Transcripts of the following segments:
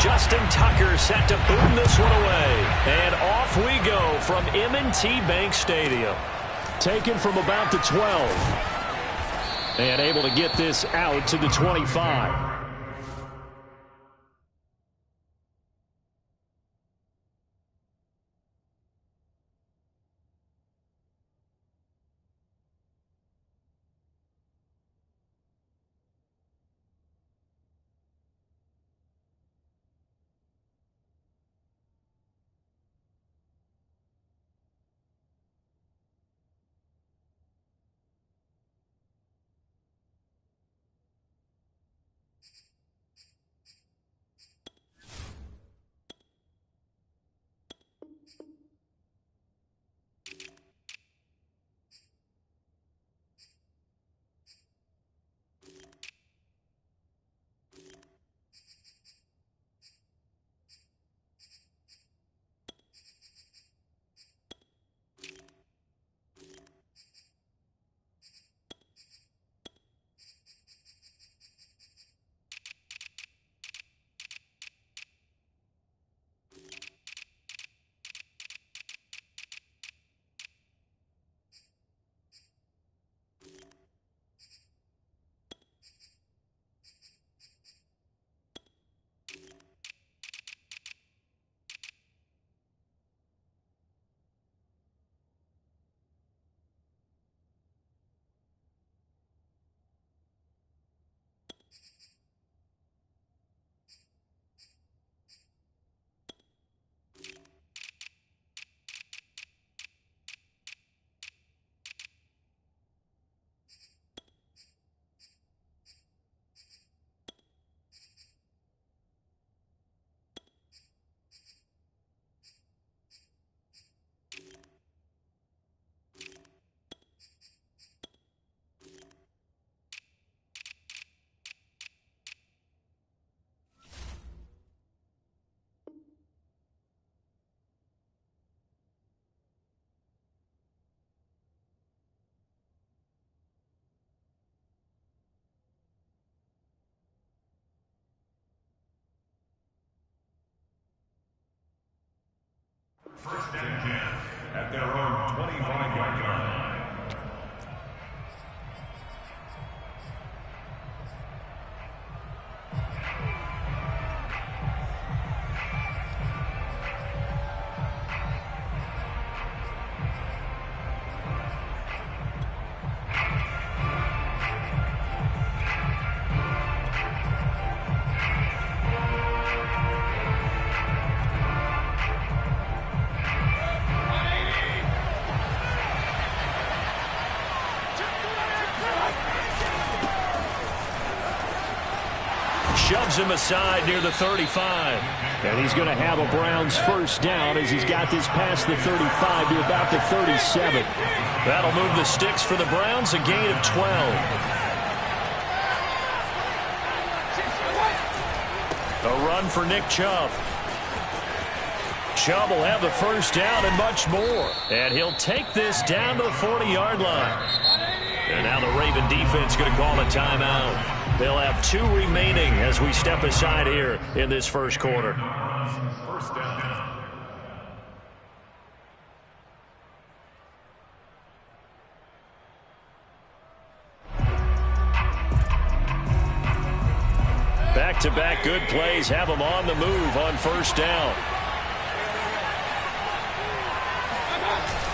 Justin Tucker set to boom this one away. And off we go from M&T Bank Stadium. Taken from about the 12. And able to get this out to the 25. First and 10 at their own 25-yard line. Shoves him aside near the 35. And he's going to have a Browns first down as he's got this past the 35 to about the 37. That'll move the sticks for the Browns, a gain of 12. A run for Nick Chubb. Chubb will have the first down and much more. And he'll take this down to the 40-yard line. And now the Raven defense going to call a timeout. They'll have 2 remaining as we step aside here in this first quarter. First down. Back-to-back good plays have them on the move on first down.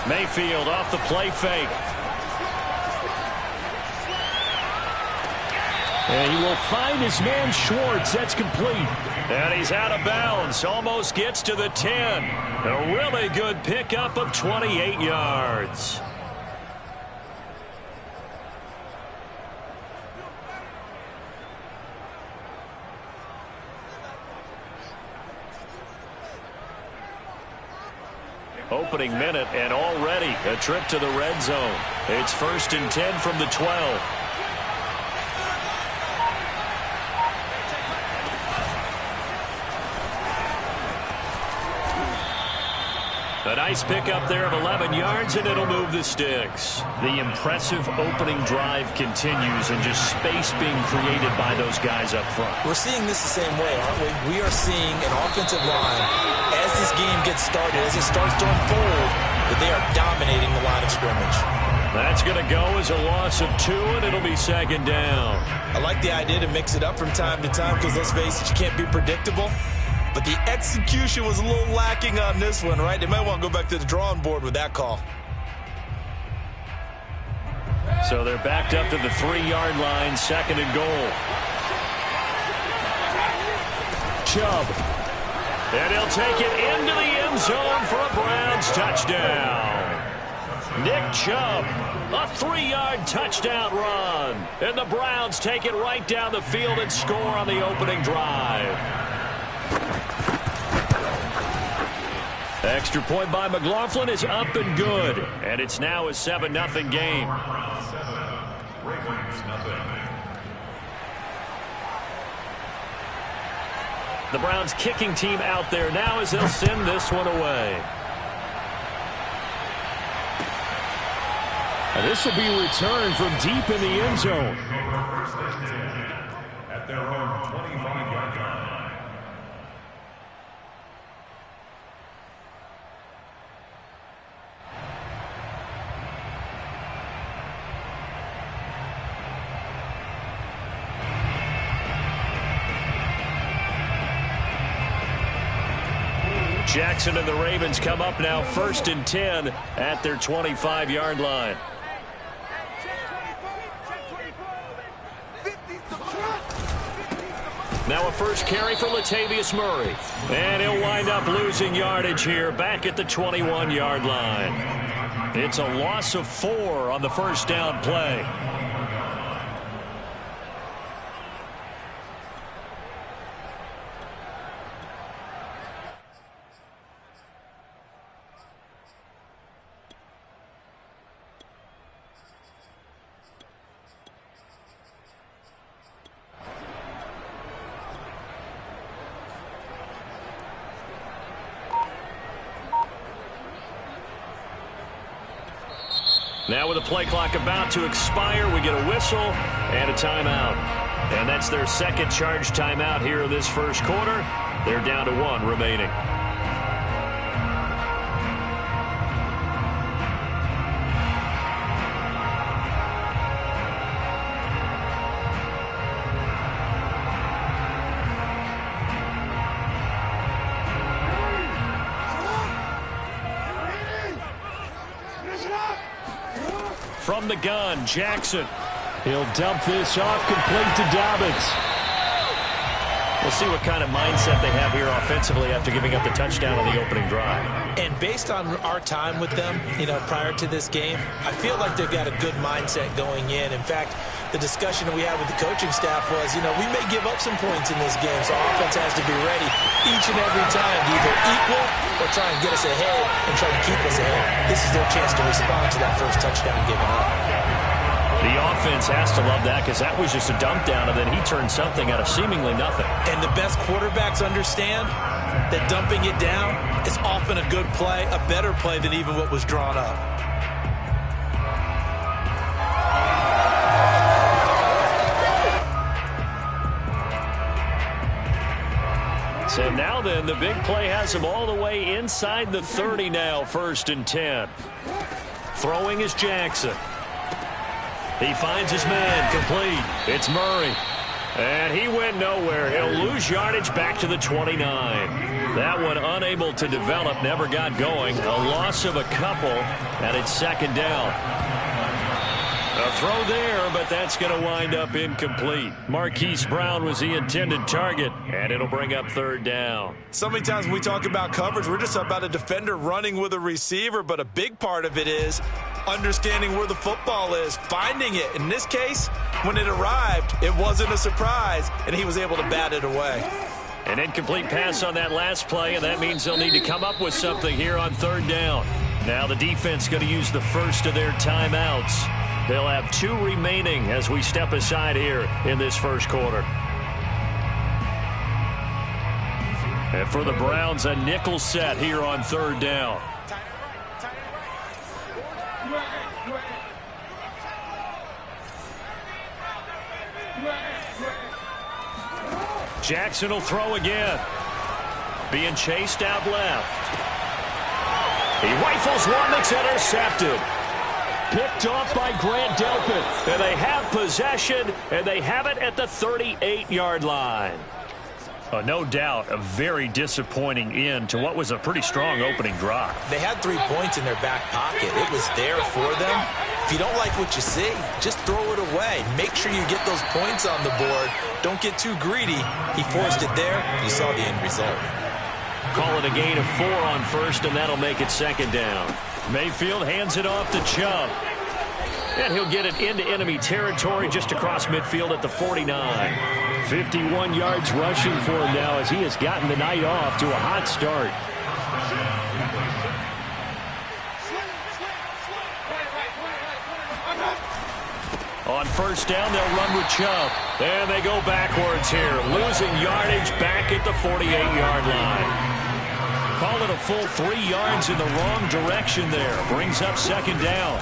Mayfield off the play fake. And he will find his man Schwartz. That's complete. And he's out of bounds. Almost gets to the 10. A really good pickup of 28 yards. Opening minute and already a trip to the red zone. It's 1st and 10 from the 12. A nice pickup there of 11 yards, and it'll move the sticks. The impressive opening drive continues, and just space being created by those guys up front. We're seeing this the same way, aren't we? We are seeing an offensive line, as this game gets started, as it starts to unfold, that they are dominating the line of scrimmage. That's going to go as a loss of 2, and it'll be second down. I like the idea to mix it up from time to time because, let's face it, you can't be predictable. But the execution was a little lacking on this one, right? They might want to go back to the drawing board with that call. So they're backed up to the 3-yard line, second and goal. Chubb. And he'll take it into the end zone for a Browns touchdown. Nick Chubb, a 3-yard touchdown run. And the Browns take it right down the field and score on the opening drive. Extra point by McLaughlin is up and good. And it's now a 7-0 game. The Browns kicking team out there now as they'll send this one away. And this will be returned from deep in the end zone. At their own 25-yard line. Jackson and the Ravens come up now 1st and 10 at their 25-yard line. Now a first carry for Latavius Murray. And he'll wind up losing yardage here back at the 21-yard line. It's a loss of 4 on the first down play. Now with the play clock about to expire, we get a whistle and a timeout. And that's their second charge timeout here in this first quarter. They're down to 1 remaining. From the gun, Jackson. He'll dump this off, complete to Dobbins. We'll see what kind of mindset they have here offensively after giving up the touchdown on the opening drive. And based on our time with them, prior to this game, I feel like they've got a good mindset going in. In fact, the discussion that we had with the coaching staff was, we may give up some points in this game, so offense has to be ready each and every time to either equal or try and get us ahead and try to keep us ahead. This is their chance to respond to that first touchdown given up. The offense has to love that because that was just a dump down, and then he turned something out of seemingly nothing. And the best quarterbacks understand that dumping it down is often a good play, a better play than even what was drawn up. So now then, the big play has him all the way inside the 30 now, 1st and 10. Throwing is Jackson. He finds his man, complete. It's Murray. And he went nowhere. He'll lose yardage back to the 29. That one unable to develop, never got going. A loss of a couple, and it's second down. A throw there, but that's going to wind up incomplete. Marquise Brown was the intended target, and it'll bring up 3rd down. So many times when we talk about coverage, we're just about a defender running with a receiver, but a big part of it is understanding where the football is, finding it. In this case, when it arrived, it wasn't a surprise, and he was able to bat it away. An incomplete pass on that last play, and that means they'll need to come up with something here on 3rd down. Now the defense going to use the first of their timeouts. They'll have 2 remaining as we step aside here in this first quarter. And for the Browns, a nickel set here on 3rd down. Jackson will throw again. Being chased out left. He rifles one that's intercepted. Picked off by Grant Delpit. And they have possession, and they have it at the 38-yard line. No doubt a very disappointing end to what was a pretty strong opening drive. They had 3 points in their back pocket. It was there for them. If you don't like what you see, just throw it away. Make sure you get those points on the board. Don't get too greedy. He forced it there. You saw the end result. Call it a gain of 4 on first, and that'll make it second down. Mayfield hands it off to Chubb. And he'll get it into enemy territory just across midfield at the 49. 51 yards rushing for him now as he has gotten the night off to a hot start. On first down, they'll run with Chubb. And they go backwards here, losing yardage back at the 48-yard line. Call it a full 3 yards in the wrong direction there. Brings up second down.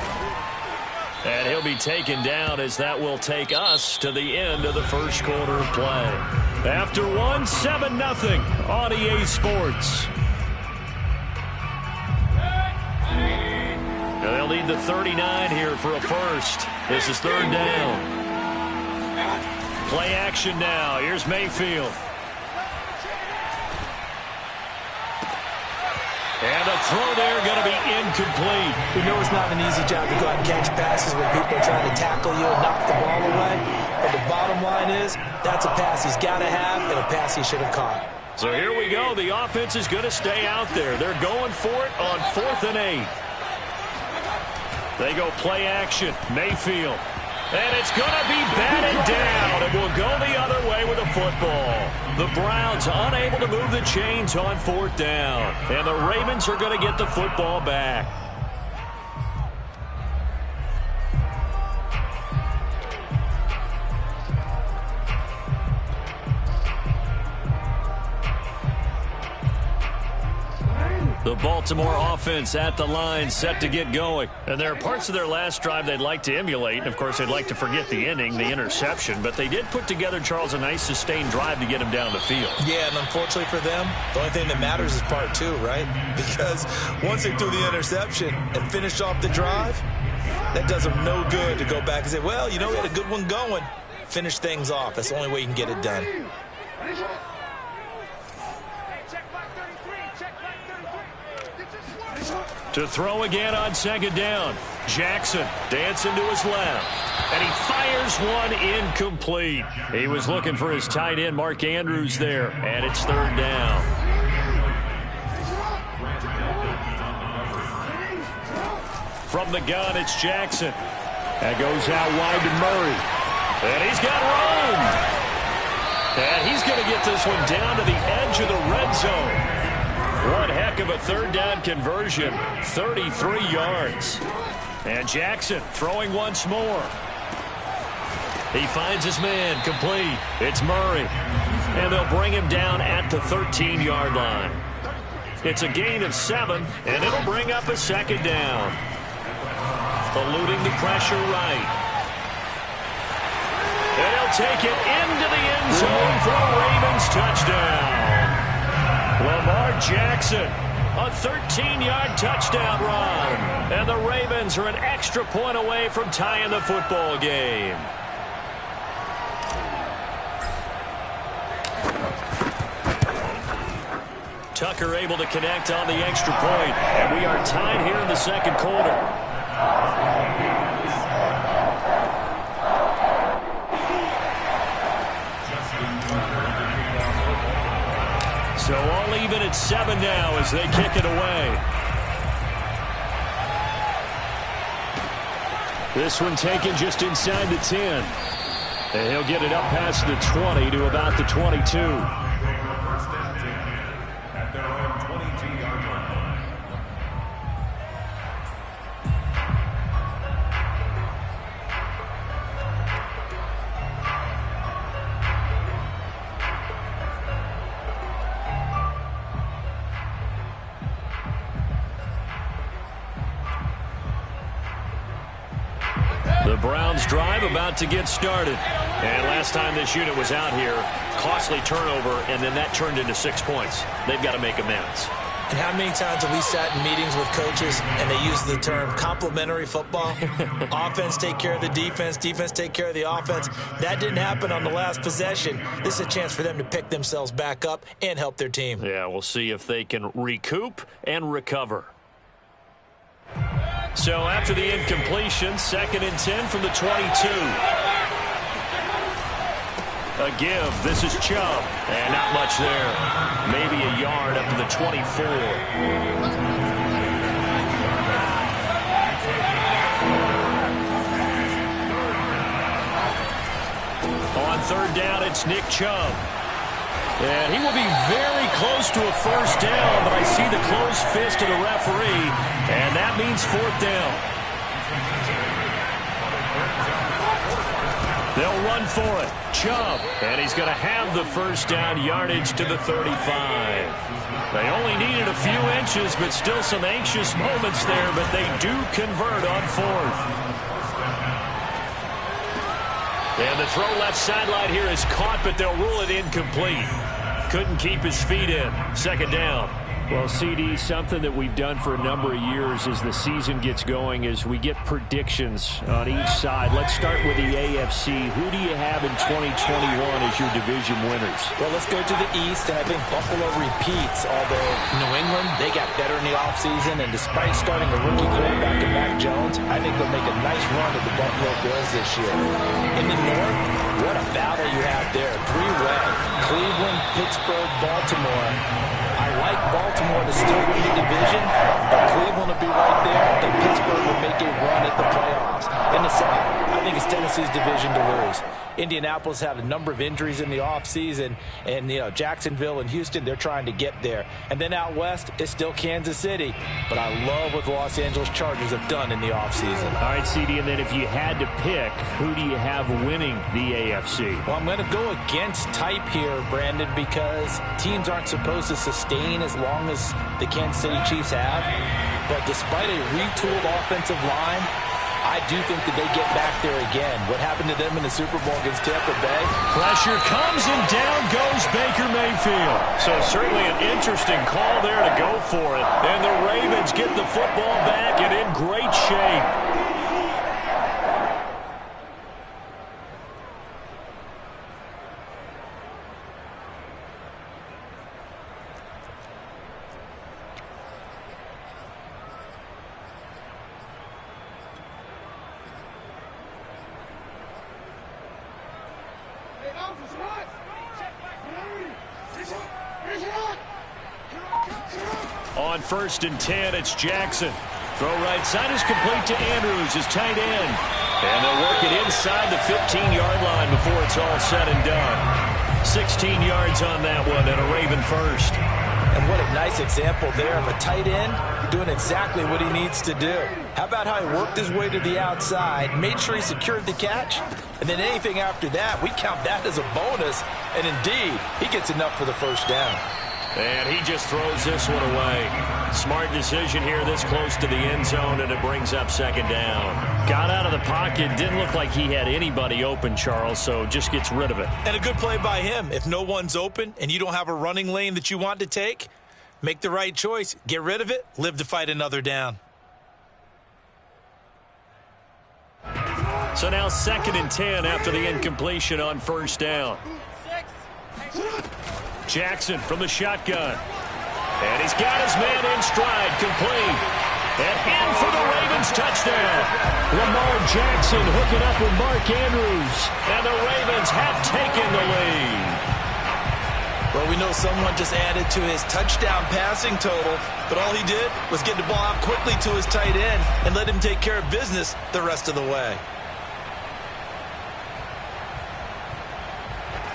And he'll be taken down as that will take us to the end of the first quarter of play. After one, 7-0 on EA Sports. Now they'll need the 39 here for a first. This is third down. Play action now. Here's Mayfield. And the throw there going to be incomplete. We know it's not an easy job to go out and catch passes when people are trying to tackle you and knock the ball away. But the bottom line is, that's a pass he's got to have and a pass he should have caught. So here we go. The offense is going to stay out there. They're going for it on 4th and 8. They go play action. Mayfield. And it's going to be batted down. It will go the other way with the football. The Browns unable to move the chains on 4th down. And the Ravens are going to get the football back. The Baltimore offense at the line, set to get going. And there are parts of their last drive they'd like to emulate. And, of course, they'd like to forget the ending, the interception. But they did put together, Charles, a nice sustained drive to get him down the field. Yeah, and unfortunately for them, the only thing that matters is part 2, right? Because once they threw the interception and finished off the drive, that does them no good to go back and say, well, you know, we had a good one going. Finish things off. That's the only way you can get it done. To throw again on second down. Jackson dancing to his left. And he fires one incomplete. He was looking for his tight end, Mark Andrews, there. And it's third down. From the gun, it's Jackson. That goes out wide to Murray. And he's got room. And he's going to get this one down to the edge of the red zone. One heck of a third down conversion, 33 yards. And Jackson throwing once more. He finds his man, complete. It's Murray. And they'll bring him down at the 13-yard line. It's a gain of 7, and it'll bring up a second down. Eluding the pressure right. And he'll take it into the end zone for a Ravens touchdown. Lamar Jackson, a 13-yard touchdown run. And the Ravens are an extra point away from tying the football game. Tucker able to connect on the extra point. And we are tied here in the second quarter. So all even at 7 now as they kick it away. This one taken just inside the 10. And he'll get it up past the 20 to about the 22. At their own 22-yard line. The Browns drive about to get started. And last time this unit was out here, costly turnover, and then that turned into 6 points. They've got to make amends. And how many times have we sat in meetings with coaches and they use the term complementary football? Offense take care of the defense, defense take care of the offense. That didn't happen on the last possession. This is a chance for them to pick themselves back up and help their team. Yeah, we'll see if they can recoup and recover. So after the incompletion, 2nd and 10 from the 22. A give. This is Chubb. And not much there. Maybe a yard up to the 24. On 3rd down, it's Nick Chubb. And he will be very close to a first down, but I see the closed fist of the referee, and that means 4th down. They'll run for it. Chubb. And he's going to have the first down, yardage to the 35. They only needed a few inches, but still some anxious moments there, but they do convert on 4th. And the throw left sideline here is caught, but they'll rule it incomplete. Couldn't keep his feet in. 2nd down. Well, CD, something that we've done for a number of years as the season gets going is we get predictions on each side. Let's start with the AFC. Who do you have in 2021 as your division winners? Well, let's go to the East, and I think Buffalo repeats, although New England, they got better in the offseason, and despite starting a rookie quarterback in Mac Jones, I think they'll make a nice run at the Buffalo Bills this year. In the North, what a battle you have there. 3-way. Cleveland, Pittsburgh, Baltimore. I like Baltimore to still win the division, but Cleveland will be right there, and Pittsburgh will make a run at the playoffs. In the South, I think it's Tennessee's division to lose. Indianapolis had a number of injuries in the offseason, and, Jacksonville and Houston, they're trying to get there. And then out west, it's still Kansas City. But I love what the Los Angeles Chargers have done in the offseason. All right, CD, and then if you had to pick, who do you have winning the AFC? Well, I'm going to go against type here, Brandon, because teams aren't supposed to sustain as long as the Kansas City Chiefs have. But despite a retooled offensive line, I do think that they get back there again. What happened to them in the Super Bowl against Tampa Bay? Pressure comes, and down goes Baker Mayfield. So certainly an interesting call there to go for it. And the Ravens get the football back and in great shape. On 1st and 10, it's Jackson. Throw right side is complete to Andrews, his tight end. And they'll work it inside the 15-yard line before it's all said and done. 16 yards on that one, and a Raven first. And what a nice example there of a tight end doing exactly what he needs to do. How about how he worked his way to the outside, made sure he secured the catch, and then anything after that, we count that as a bonus. And indeed, he gets enough for the first down. And he just throws this one away. Smart decision here this close to the end zone, and it brings up 2nd down. Got out of the pocket, didn't look like he had anybody open, Charles, so just gets rid of it. And a good play by him. If no one's open and you don't have a running lane that you want to take, make the right choice. Get rid of it, live to fight another down. So now 2nd and 10 after the incompletion on 1st down. Jackson from the shotgun. And he's got his man in stride, complete. And in for the Ravens touchdown. Lamar Jackson hooking up with Mark Andrews. And the Ravens have taken the lead. Well, we know someone just added to his touchdown passing total, but all he did was get the ball out quickly to his tight end and let him take care of business the rest of the way.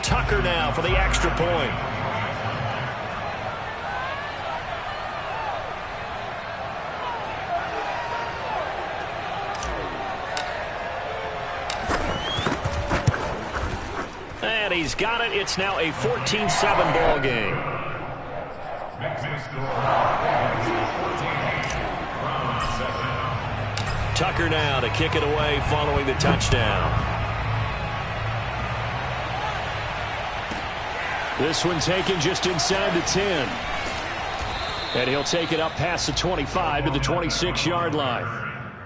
Tucker now for the extra point. And he's got it. It's now a 14-7 ball game. Tucker now to kick it away following the touchdown. This one taken just inside the 10. And he'll take it up past the 25 to the 26-yard line.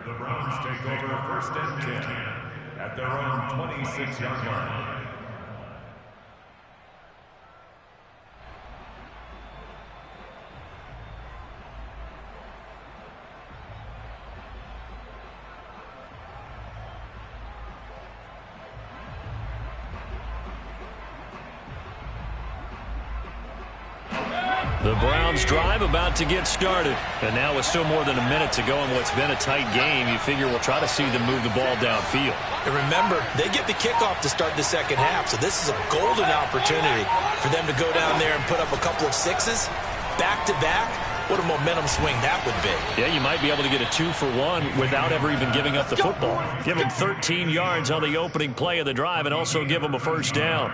The Browns take over first and 10 at their own 26-yard line. The Browns drive about to get started. And now with still more than a minute to go in what's been a tight game, you figure we'll try to see them move the ball downfield. And remember, they get the kickoff to start the second half, so this is a golden opportunity for them to go down there and put up a couple of sixes back-to-back. What a momentum swing that would be. Yeah, you might be able to get a 2-for-1 without ever even giving up the football. Give them 13 yards on the opening play of the drive and also give them a first down.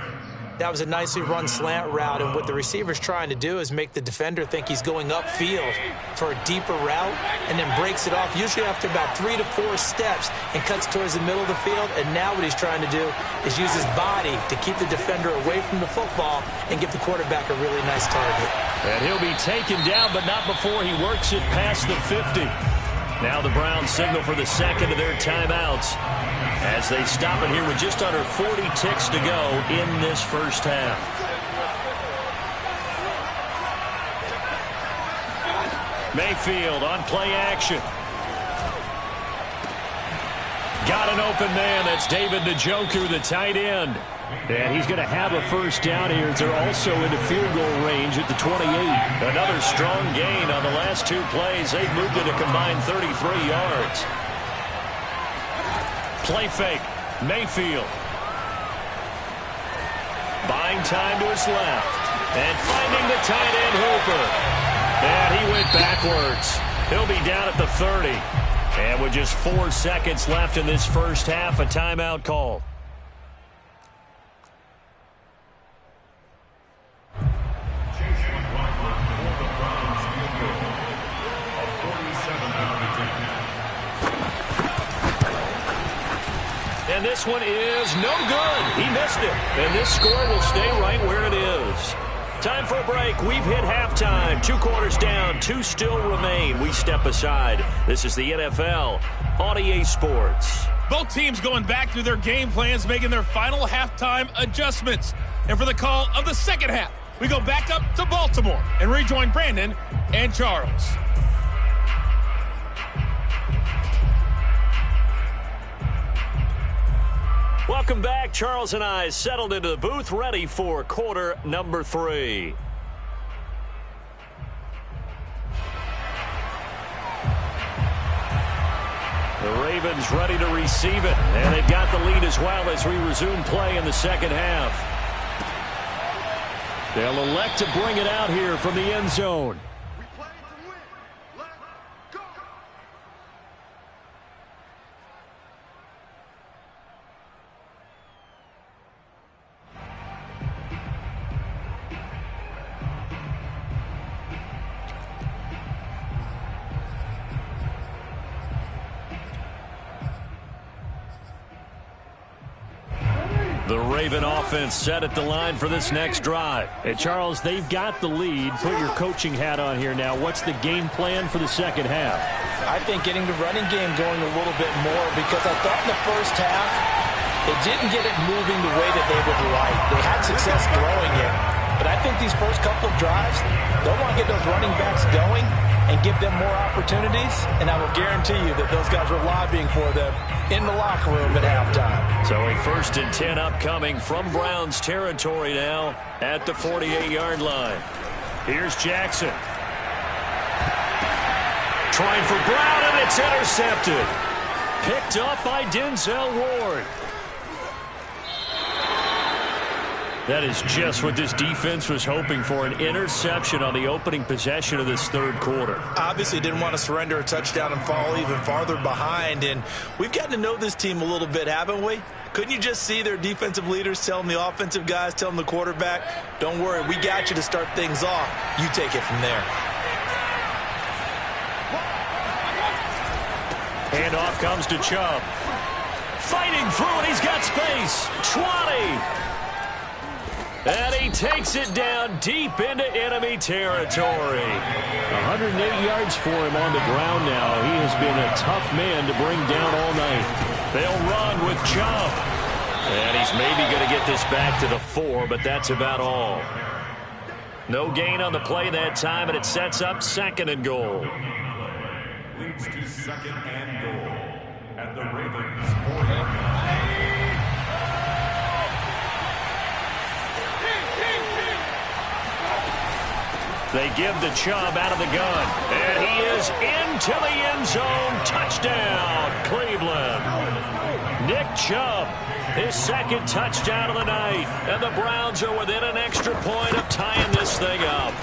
That was a nicely run slant route, and what the receiver's trying to do is make the defender think he's going upfield for a deeper route and then breaks it off, usually after about 3 to 4 steps, and cuts towards the middle of the field. And now what he's trying to do is use his body to keep the defender away from the football and give the quarterback a really nice target. And he'll be taken down, but not before he works it past the 50. Now the Browns signal for the second of their timeouts as they stop it here with just under 40 ticks to go in this first half. Mayfield on play action. Got an open man. That's David Njoku, the tight end. And he's going to have a first down here. They're also into field goal range at the 28. Another strong gain on the last 2 plays. They've moved it a combined 33 yards. Play fake. Mayfield. Buying time to his left. And finding the tight end Hooper. And he went backwards. He'll be down at the 30. And with just 4 seconds left in this first half, a timeout call. And this one is no good. He missed it. And this score will stay right where it is. Time for a break. We've hit halftime. 2 quarters down. 2 still remain. We step aside. This is the NFL on EA Sports. Both teams going back through their game plans, making their final halftime adjustments. And for the call of the second half, we go back up to Baltimore and rejoin Brandon and Charles. Welcome back. Charles and I settled into the booth, ready for quarter number 3. The Ravens ready to receive it, and they've got the lead as well as we resume play in the second half. They'll elect to bring it out here from the end zone. The Raven offense set at the line for this next drive. And Charles, they've got the lead. Put your coaching hat on here now. What's the game plan for the second half? I think getting the running game going a little bit more, because I thought in the first half they didn't get it moving the way that they would like. They had success throwing it, but I think these first couple of drives, they'll want to get those running backs going and give them more opportunities, and I will guarantee you that those guys were lobbying for them in the locker room at halftime. So a 1st and 10 upcoming from Browns territory now at the 48-yard line. Here's Jackson. Trying for Brown, and it's intercepted. Picked up by Denzel Ward. That is just what this defense was hoping for, an interception on the opening possession of this third quarter. Obviously didn't want to surrender a touchdown and fall even farther behind, and we've gotten to know this team a little bit, haven't we? Couldn't you just see their defensive leaders telling the offensive guys, telling the quarterback, don't worry, we got you to start things off. You take it from there. Handoff comes to Chubb. Fighting through, and he's got space. 20. And he takes it down deep into enemy territory. 108 yards for him on the ground now. He has been a tough man to bring down all night. They'll run with Chubb. And he's maybe going to get this back to the 4, but that's about all. No gain on the play that time, and it sets up 2nd and goal. Leads to 2nd and goal at the Ravens 4-yard line. They give the Chubb out of the gun, and he is into the end zone. Touchdown, Cleveland. Nick Chubb, his 2nd touchdown of the night, and the Browns are within an extra point of tying this thing up.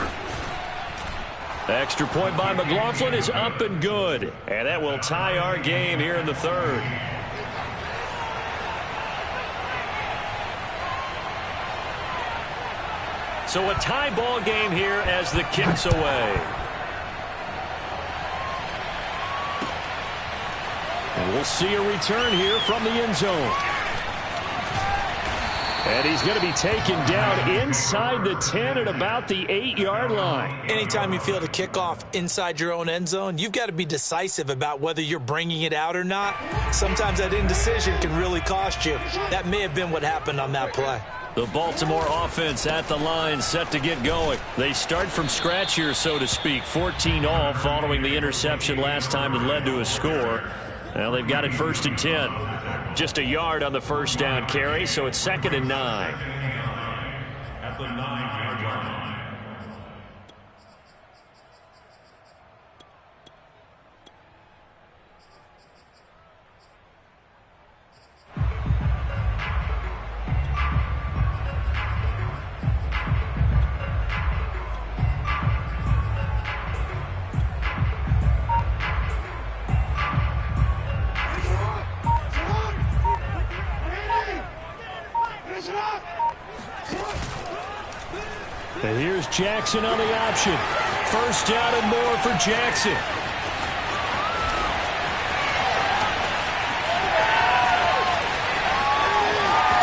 Extra point by McLaughlin is up and good, and that will tie our game here in the 3rd. So a tie ball game here as the kick's away. And we'll see a return here from the end zone. And he's going to be taken down inside the 10 at about the 8-yard line. Anytime you feel the kickoff inside your own end zone, you've got to be decisive about whether you're bringing it out or not. Sometimes that indecision can really cost you. That may have been what happened on that play. The Baltimore offense at the line, set to get going. They start from scratch here, so to speak. 14-all following the interception last time that led to a score. Well, they've got it 1st and 10. Just a yard on the first down carry, so it's 2nd and 9. At the 9-yard line. And here's Jackson on the option. 1st down and more for Jackson.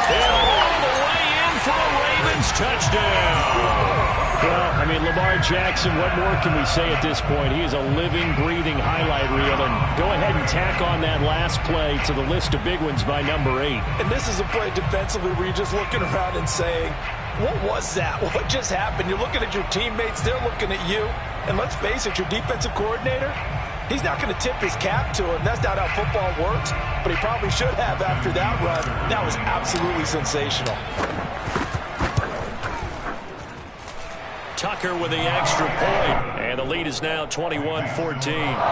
And all the way in for a Ravens touchdown. Well, I mean, Lamar Jackson, what more can we say at this point? He is a living, breathing highlight reel. And go ahead and tack on that last play to the list of big ones by number 8. And this is a play defensively where you're just looking around and saying, what was that? What just happened? You're looking at your teammates. They're looking at you. And let's face it, your defensive coordinator, he's not going to tip his cap to him. That's not how football works. But he probably should have after that run. That was absolutely sensational. Tucker with the extra point, and the lead is now 21-14.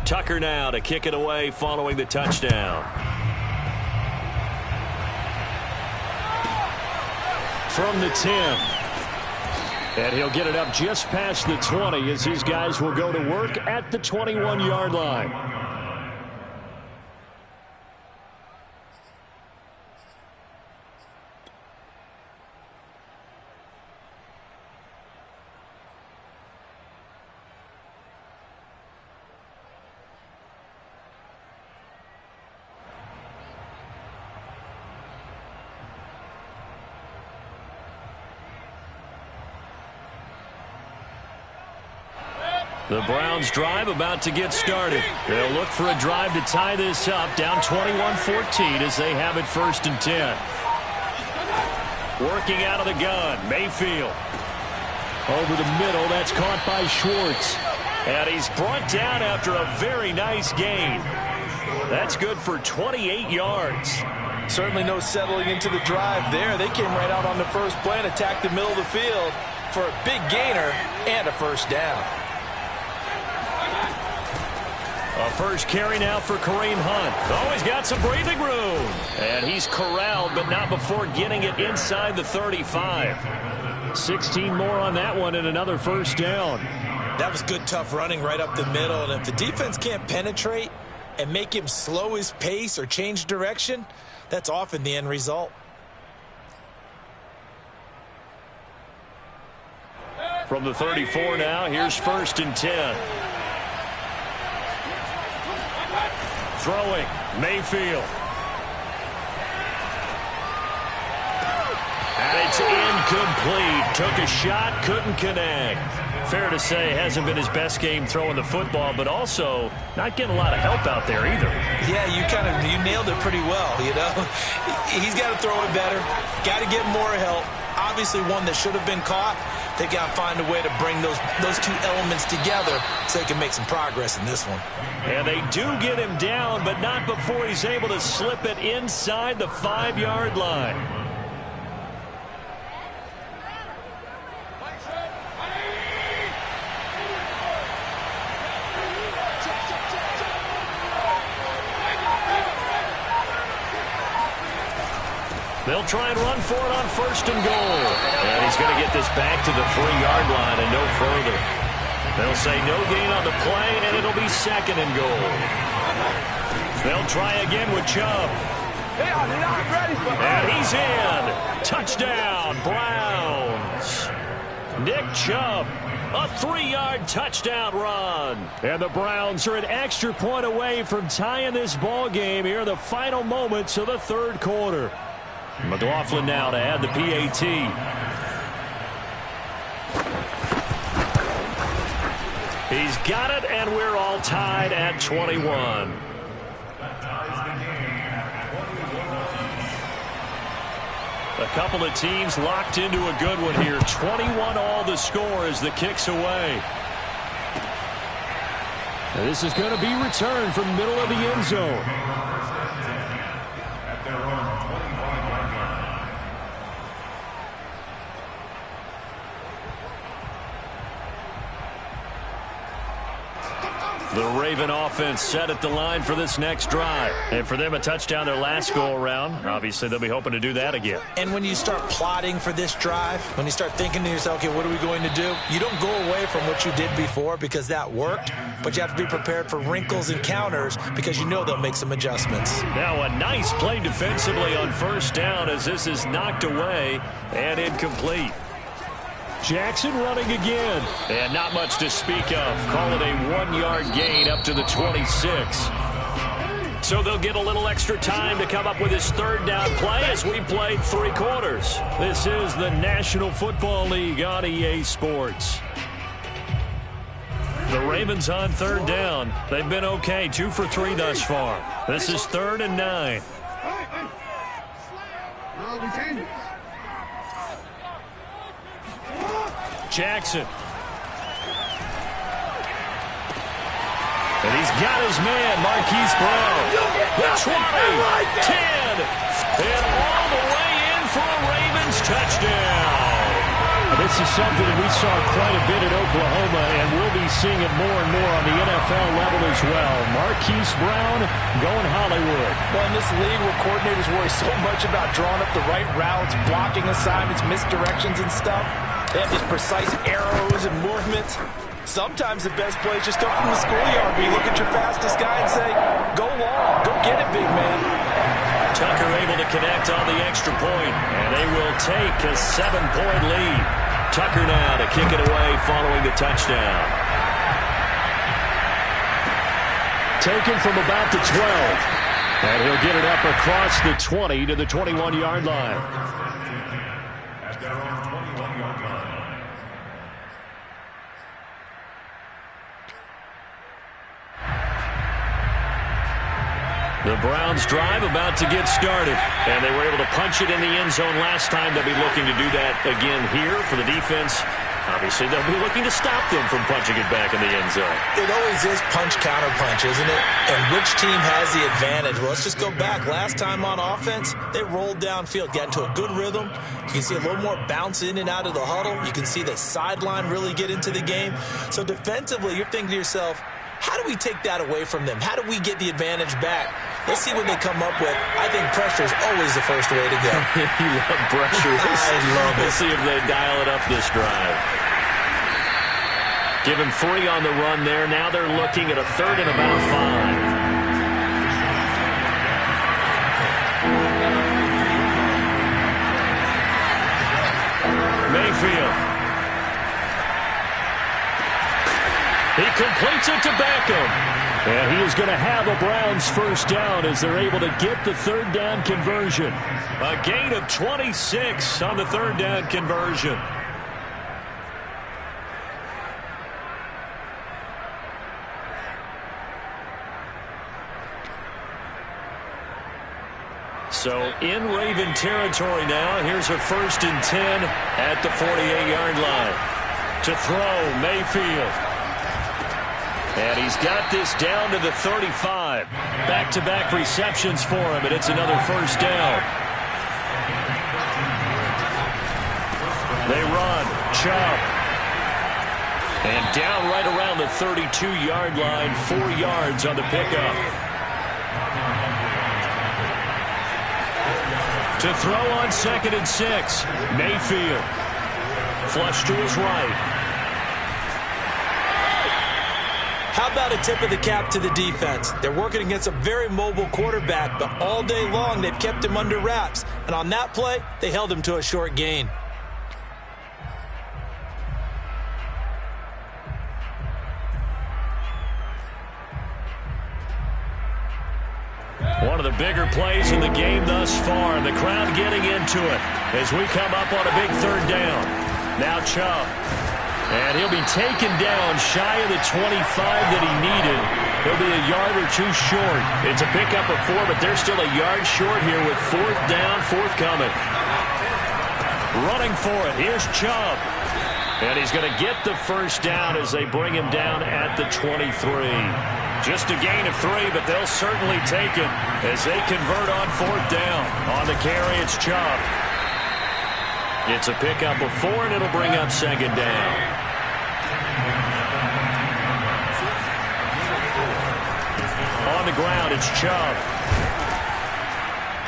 Tucker now to kick it away following the touchdown. From the 10. And he'll get it up just past the 20 as his guys will go to work at the 21-yard line. The Browns drive about to get started. They'll look for a drive to tie this up, down 21-14 as they have it 1st and 10. Working out of the gun, Mayfield. Over the middle, that's caught by Schwartz. And he's brought down after a very nice gain. That's good for 28 yards. Certainly no settling into the drive there. They came right out on the first play and attacked the middle of the field for a big gainer and a 1st down. A first carry now for Kareem Hunt. Oh, he's got some breathing room. And he's corralled, but not before getting it inside the 35. 16 more on that one and another first down. That was good, tough running right up the middle. And if the defense can't penetrate and make him slow his pace or change direction, that's often the end result. From the 34 now, here's 1st and 10. Throwing, Mayfield. And it's incomplete. Took a shot, couldn't connect. Fair to say, hasn't been his best game throwing the football, but also not getting a lot of help out there either. Yeah, you nailed it pretty well, you know. He's got to throw it better. Got to get more help. Obviously one that should have been caught. They got to find a way to bring those two elements together so they can make some progress in this one. And they do get him down, but not before he's able to slip it inside the 5-yard line. They'll try and run for it on 1st and goal. And he's going to get this back to the 3-yard line and no further. They'll say no gain on the play, and it'll be 2nd and goal. They'll try again with Chubb. They are not ready for it. And he's in. Touchdown, Browns. Nick Chubb, a 3-yard touchdown run. And the Browns are an extra point away from tying this ball game here in the final moments of the 3rd quarter. McLaughlin now to add the PAT. He's got it, and we're all tied at 21. A couple of teams locked into a good one here. 21 all the score as the kick's away. And this is going to be returned from middle of the end zone. The Raven offense set at the line for this next drive. And for them, a touchdown their last go-around. Obviously, they'll be hoping to do that again. And when you start plotting for this drive, when you start thinking to yourself, okay, what are we going to do? You don't go away from what you did before because that worked, but you have to be prepared for wrinkles and counters because you know they'll make some adjustments. Now a nice play defensively on 1st down as this is knocked away and incomplete. Jackson running again. And not much to speak of. Call it a 1-yard gain up to the 26. So they'll get a little extra time to come up with his 3rd down play as we played 3 quarters. This is the National Football League on EA Sports. The Ravens on 3rd down. They've been okay, 2 for 3 thus far. This is 3rd and 9. Jackson. And he's got his man, Marquise Brown. The 20, 10, and all the way in for a Ravens touchdown. This is something that we saw quite a bit at Oklahoma, and we'll be seeing it more and more on the NFL level as well. Marquise Brown going Hollywood. Well, in this league where coordinators worry so much about drawing up the right routes, blocking assignments, misdirections and stuff, they have these precise arrows and movements. Sometimes the best plays just come from the schoolyard where you look at your fastest guy and say, go long, go get it, big man. Tucker able to connect on the extra point, and they will take a 7-point lead. Tucker now to kick it away following the touchdown. Taken from about the 12. And he'll get it up across the 20 to the 21-yard line. At their own 21-yard line. The Browns drive about to get started, and they were able to punch it in the end zone last time. They'll be looking to do that again here for the defense. Obviously, they'll be looking to stop them from punching it back in the end zone. It always is punch-counter-punch, isn't it? And which team has the advantage? Well, let's just go back. Last time on offense, they rolled downfield, got into a good rhythm. You can see a little more bounce in and out of the huddle. You can see the sideline really get into the game. So defensively, you're thinking to yourself, How do we take that away from them? How do we get the advantage back? Let's see what they come up with. I think pressure is always the first way to go. You love pressure. I love it. We'll see if they dial it up this drive. Give him 3 on the run there. Now they're looking at a 3rd and about 5. Mayfield. He completes it to Beckham. And he is going to have a Browns first down as they're able to get the 3rd down conversion. A gain of 26 on the 3rd down conversion. So in Raven territory now. Here's a 1st and 10 at the 48-yard line. To throw, Mayfield. And he's got this down to the 35. Back-to-back receptions for him, and it's another first down. They run. Chubb. And down right around the 32-yard line. 4 yards on the pickup. To throw on 2nd and 6. Mayfield. Flush to his right. How about a tip of the cap to the defense? They're working against a very mobile quarterback, but all day long they've kept him under wraps. And on that play, they held him to a short gain. One of the bigger plays in the game thus far, and the crowd getting into it as we come up on a big 3rd down. Now Chubb. And he'll be taken down shy of the 25 that he needed. He'll be a yard or 2 short. It's a pickup of 4, but they're still a yard short here with 4th down, forthcoming. Running for it. Here's Chubb. And he's going to get the first down as they bring him down at the 23. Just a gain of 3, but they'll certainly take it as they convert on 4th down. On the carry, it's Chubb. It's a pickup of 4, and it'll bring up 2nd down. On the ground, it's Chubb.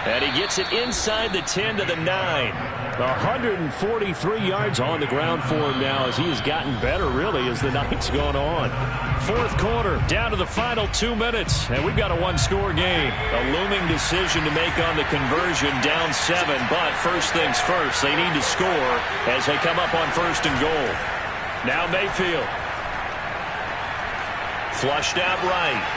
And he gets it inside the 10 to the 9. 143 yards on the ground for him now as he has gotten better, really, as the night's gone on. 4th quarter, down to the final 2 minutes, and we've got a 1-score game. A looming decision to make on the conversion, down 7, but first things first, they need to score as they come up on 1st and goal. Now Mayfield. Flushed out right.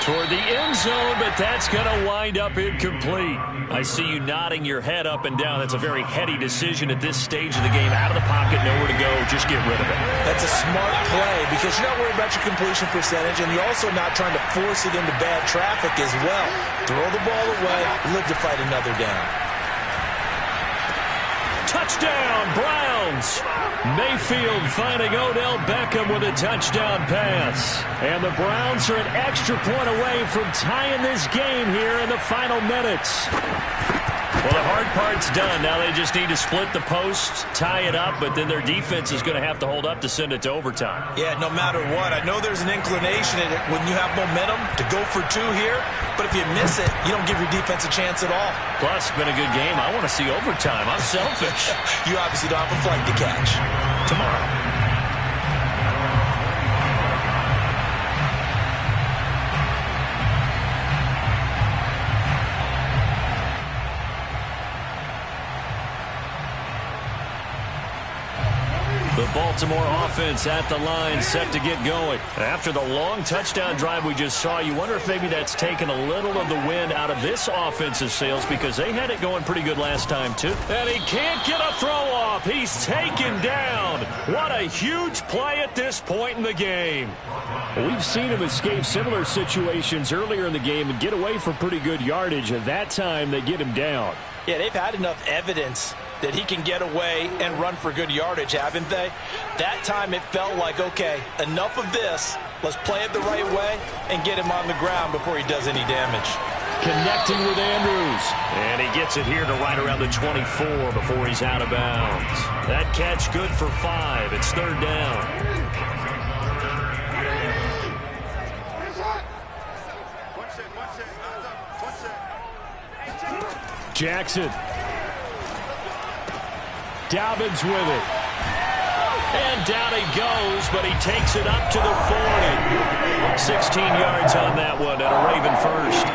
Toward the end zone, but that's going to wind up incomplete. I see you nodding your head up and down. That's a very heady decision at this stage of the game. Out of the pocket, nowhere to go. Just get rid of it. That's a smart play because you're not worried about your completion percentage, and you're also not trying to force it into bad traffic as well. Throw the ball away, live to fight another down. Touchdown, Browns! Mayfield finding Odell Beckham with a touchdown pass. And the Browns are an extra point away from tying this game here in the final minutes. Well, the hard part's done. Now they just need to split the post, tie it up, but then their defense is going to have to hold up to send it to overtime. Yeah, no matter what. I know there's an inclination in it when you have momentum to go for 2 here, but if you miss it, you don't give your defense a chance at all. Plus, it's been a good game. I want to see overtime. I'm selfish. You obviously don't have a flight to catch. Tomorrow. The Baltimore offense at the line, set to get going. After the long touchdown drive we just saw, you wonder if maybe that's taken a little of the wind out of this offense's sails because they had it going pretty good last time, too. And he can't get a throw off. He's taken down. What a huge play at this point in the game. We've seen him escape similar situations earlier in the game and get away for pretty good yardage. At that time, they get him down. Yeah, they've had enough evidence that he can get away and run for good yardage, haven't they? That time it felt like, okay, enough of this. Let's play it the right way and get him on the ground before he does any damage. Connecting with Andrews. And he gets it here to right around the 24 before he's out of bounds. That catch good for 5. It's 3rd down. Jackson. Dobbins with it. And down he goes, but he takes it up to the 40. 16 yards on that one, and a Raven first.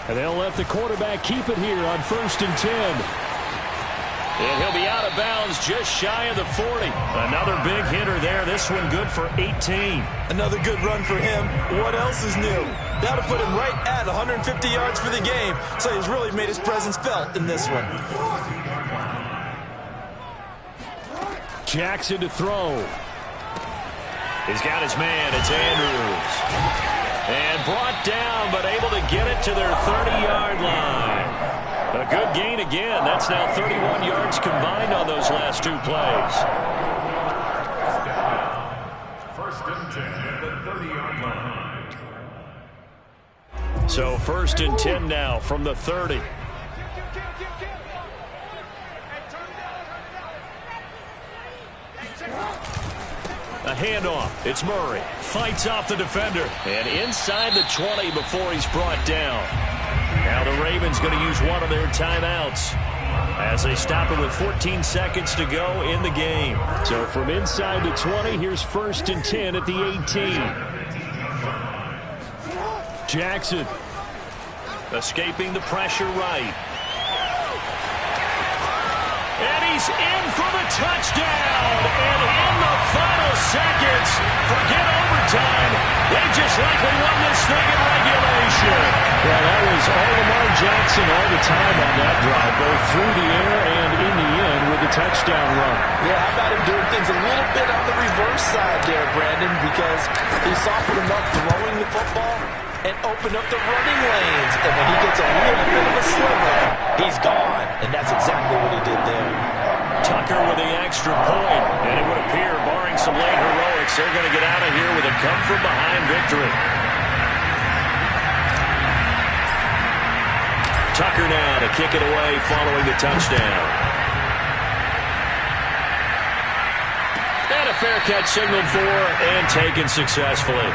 And they'll let the quarterback keep it here on 1st and 10. And he'll be out of bounds just shy of the 40. Another big hitter there. This one good for 18. Another good run for him. What else is new? That'll put him right at 150 yards for the game. So he's really made his presence felt in this one. Jackson to throw. He's got his man. It's Andrews. And brought down, but able to get it to their 30-yard line. A good gain again. That's now 31 yards combined on those last two plays. 1st and 10 at the 30-yard line. So 1st and 10 now from the 30. A handoff. It's Murray. Fights off the defender. And inside the 20 before he's brought down. Now the Ravens going to use one of their timeouts as they stop it with 14 seconds to go in the game. So from inside the 20, here's 1st and 10 at the 18. Jackson. Escaping the pressure right. And he's in for the touchdown. And in the final seconds, forget overtime. They just likely won this thing in regulation. Well, that was all Lamar Jackson all the time on that drive, both through the air and in the end with the touchdown run. Yeah, how about him doing things a little bit on the reverse side there, Brandon, because he softened him up throwing the football and opened up the running lanes. And when he gets a little bit of a sliver, he's gone. And that's exactly what he did there. Tucker with the extra point. And it would appear, barring some late heroics, they're going to get out of here with a come-from-behind victory. Tucker now to kick it away following the touchdown. And a fair catch signaled for and taken successfully.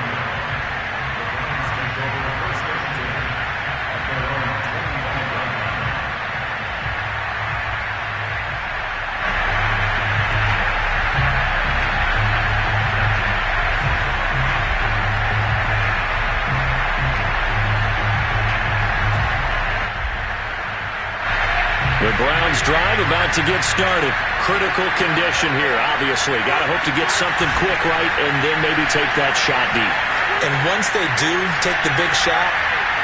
The Browns drive about to get started. Critical condition here, obviously. Got to hope to get something quick right and then maybe take that shot deep. And once they do take the big shot,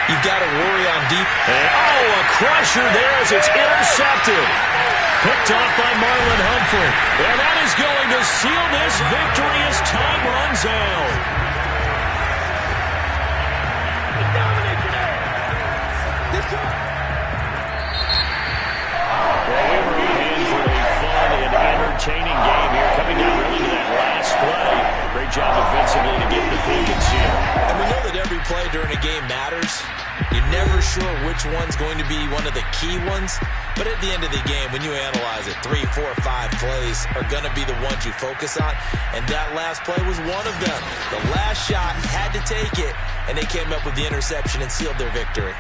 you've got to worry on deep. And, a crusher there as it's intercepted. Picked off by Marlon Humphrey. And that is going to seal this victory as time runs out. Well, we were in for a fun and entertaining game here. Coming down really to that last play. Great job defensively to get the pick and seal. And we know that every play during a game matters. You're never sure which one's going to be one of the key ones. But at the end of the game, when you analyze it, 3, 4, 5 plays are going to be the ones you focus on. And that last play was one of them. The last shot had to take it, and they came up with the interception and sealed their victory.